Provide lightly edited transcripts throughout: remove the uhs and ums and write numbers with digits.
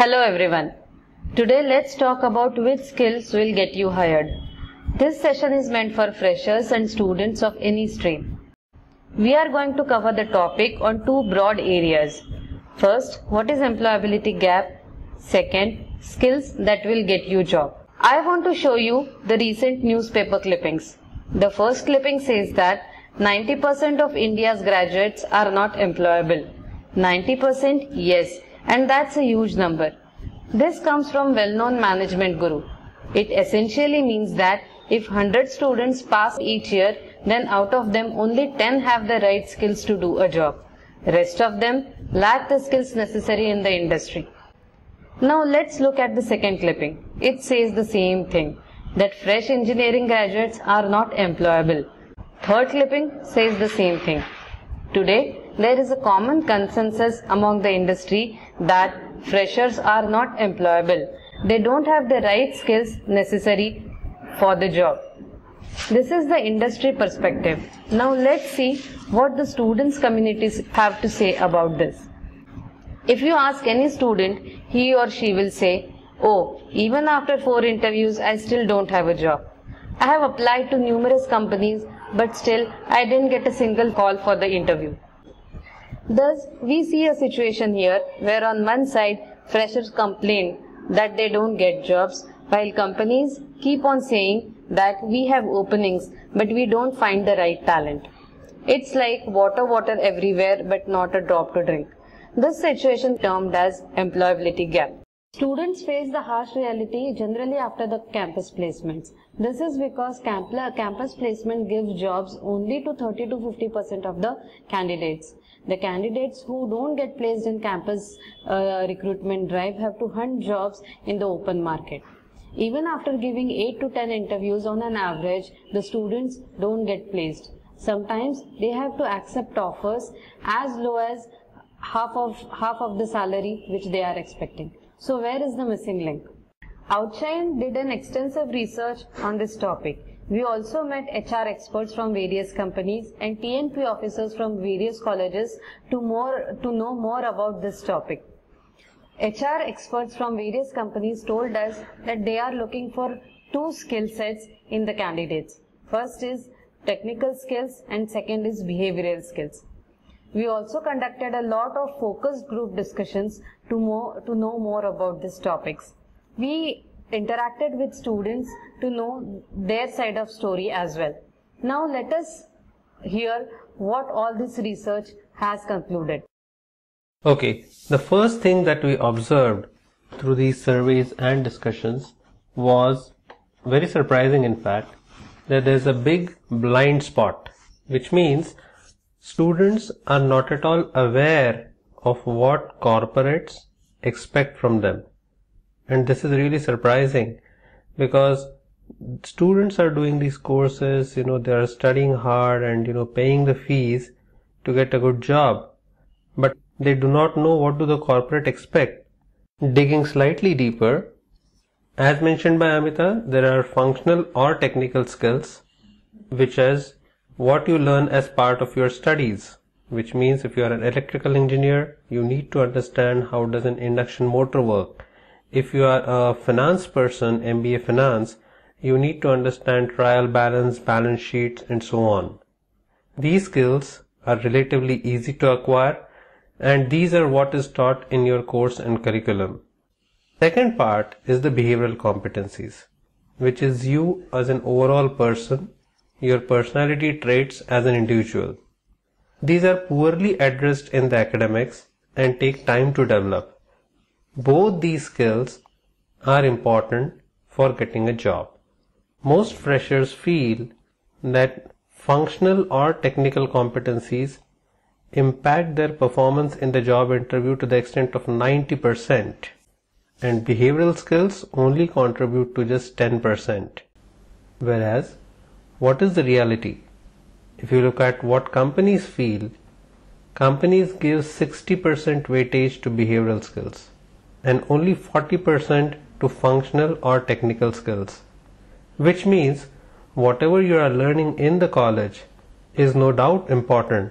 Hello everyone. Today let's talk about which skills will get you hired. This session is meant for freshers and students of any stream. We are going to cover the topic on two broad areas. First, what is employability gap? Second, skills that will get you job. I want to show you the recent newspaper clippings. The first clipping says that 90% of India's graduates are not employable. 90%? Yes. And that's a huge number. This comes from well-known management guru. It essentially means that if 100 students pass each year, then out of them only 10 have the right skills to do a job. Rest of them lack the skills necessary in the industry. Now let's look at the second clipping. It says the same thing, that fresh engineering graduates are not employable. Third clipping says the same thing. Today, there is a common consensus among the industry that freshers are not employable. They don't have the right skills necessary for the job. This is the industry perspective. Now let's see what the students' communities have to say about this. If you ask any student, he or she will say, "Oh, even after 4 interviews, I still don't have a job. I have applied to numerous companies, but still I didn't get a single call for the interview." Thus, we see a situation here where on one side, freshers complain that they don't get jobs, while companies keep on saying that we have openings, but we don't find the right talent. It's like water everywhere, but not a drop to drink. This situation is termed as employability gap. Students face the harsh reality generally after the campus placements. This is because campus placement gives jobs only to 30 to 50% of the candidates. The candidates who don't get placed in campus recruitment drive have to hunt jobs in the open market. Even after giving 8 to 10 interviews on an average, the students don't get placed. Sometimes they have to accept offers as low as half of the salary which they are expecting. So where is the missing link? Outshine did an extensive research on this topic. We also met HR experts from various companies and TNP officers from various colleges to know more about this topic. HR experts from various companies told us that they are looking for 2 skill sets in the candidates. First is technical skills and second is behavioral skills. We also conducted a lot of focus group discussions to know more about these topics. We interacted with students to know their side of story as well. Now let us hear what all this research has concluded. Okay, the first thing that we observed through these surveys and discussions was very surprising, in fact, that there's a big blind spot, which means students are not at all aware of what corporates expect from them. And this is really surprising because students are doing these courses, they are studying hard and, paying the fees to get a good job. But they do not know what do the corporate expect. Digging slightly deeper, as mentioned by Amita, there are functional or technical skills, which is what you learn as part of your studies, which means if you are an electrical engineer, you need to understand how does an induction motor work. If you are a finance person, MBA finance, you need to understand trial balance, balance sheets, and so on. These skills are relatively easy to acquire, and these are what is taught in your course and curriculum. Second part is the behavioral competencies, which is you as an overall person, your personality traits as an individual. These are poorly addressed in the academics and take time to develop. Both these skills are important for getting a job. Most freshers feel that functional or technical competencies impact their performance in the job interview to the extent of 90%, and behavioral skills only contribute to just 10%. Whereas, what is the reality? If you look at what companies feel, companies give 60% weightage to behavioral skills and only 40% to functional or technical skills, which means whatever you are learning in the college is no doubt important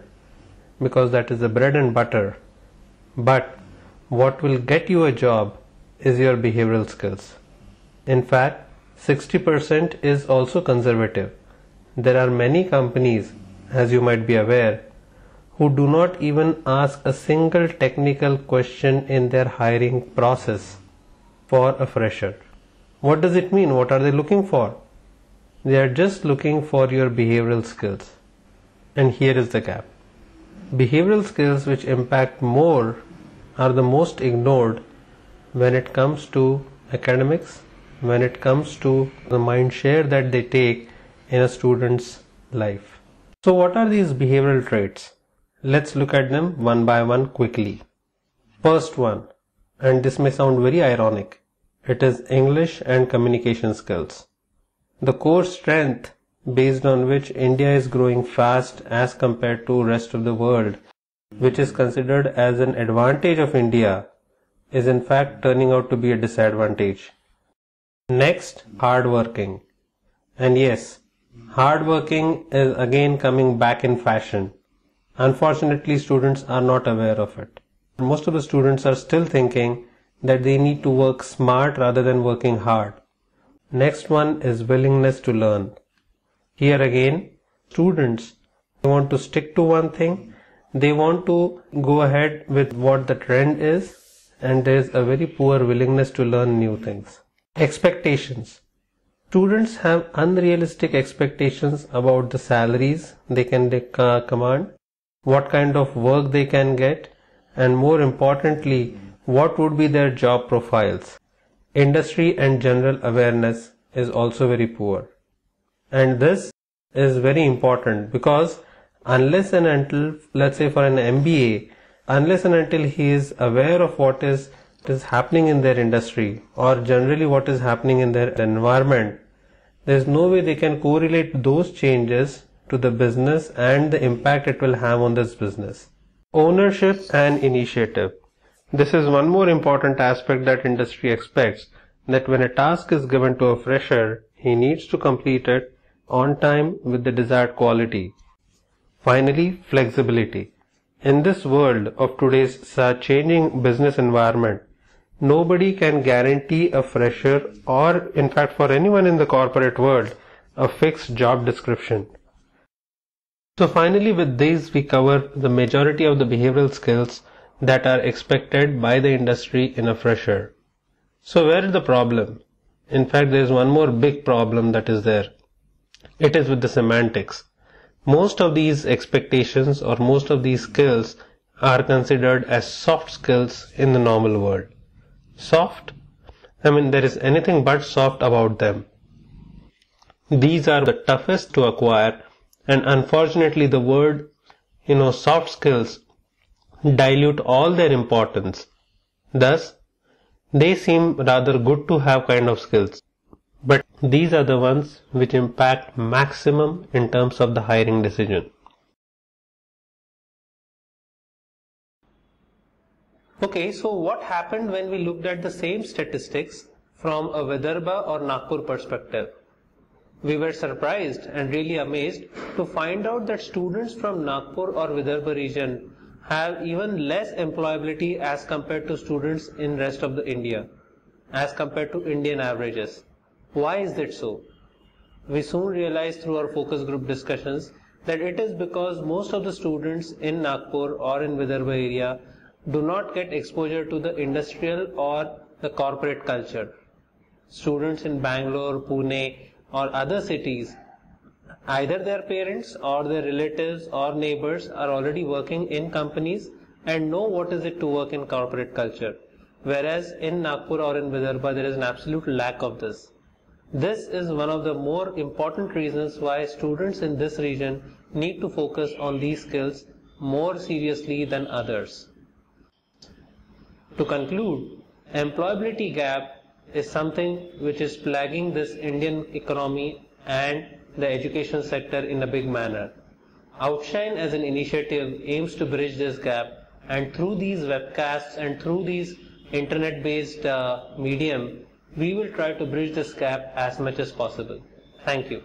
because that is the bread and butter, but what will get you a job is your behavioral skills. In fact, 60% is also conservative. There are many companies, as you might be aware, who do not even ask a single technical question in their hiring process for a fresher. What does it mean? What are they looking for? They are just looking for your behavioral skills. And here is the gap. Behavioral skills which impact more are the most ignored when it comes to academics, when it comes to the mind share that they take in a student's life. So what are these behavioral traits? Let's look at them one by one quickly. First one, and this may sound very ironic, it is English and communication skills. The core strength based on which India is growing fast as compared to rest of the world, which is considered as an advantage of India, is in fact turning out to be a disadvantage. Next, hardworking. And yes, hardworking is again coming back in fashion. Unfortunately, students are not aware of it. Most of the students are still thinking that they need to work smart rather than working hard. Next one is willingness to learn. Here again, students want to stick to one thing. They want to go ahead with what the trend is, and there is a very poor willingness to learn new things. Expectations. Students have unrealistic expectations about the salaries they can command, what kind of work they can get, and more importantly, what would be their job profiles. Industry and general awareness is also very poor. And this is very important because unless and until, let's say for an MBA, unless and until he is aware of what is happening in their industry or generally what is happening in their environment, there is no way they can correlate those changes to the business and the impact it will have on this business. Ownership and initiative. This is one more important aspect that industry expects, that when a task is given to a fresher, he needs to complete it on time with the desired quality. Finally, flexibility. In this world of today's changing business environment, nobody can guarantee a fresher or in fact for anyone in the corporate world a fixed job description. So finally with these we cover the majority of the behavioral skills that are expected by the industry in a fresher. So where is the problem? In fact, there is one more big problem that is there. It is with the semantics. Most of these expectations or most of these skills are considered as soft skills in the normal world. Soft? I mean, there is anything but soft about them. These are the toughest to acquire, and unfortunately the word, soft skills dilute all their importance. Thus, they seem rather good to have kind of skills, but these are the ones which impact maximum in terms of the hiring decision. Okay, so what happened when we looked at the same statistics from a Vidarbha or Nagpur perspective? We were surprised and really amazed to find out that students from Nagpur or Vidarbha region have even less employability as compared to students in rest of the India, as compared to Indian averages. Why is that so? We soon realized through our focus group discussions that it is because most of the students in Nagpur or in Vidarbha area do not get exposure to the industrial or the corporate culture. Students in Bangalore, Pune or other cities, either their parents or their relatives or neighbors are already working in companies and know what is it to work in corporate culture. Whereas in Nagpur or in Vidarbha there is an absolute lack of this. This is one of the more important reasons why students in this region need to focus on these skills more seriously than others. To conclude, employability gap is something which is plaguing this Indian economy and the education sector in a big manner. Outshine as an initiative aims to bridge this gap, and through these webcasts and through these internet-based medium, we will try to bridge this gap as much as possible. Thank you.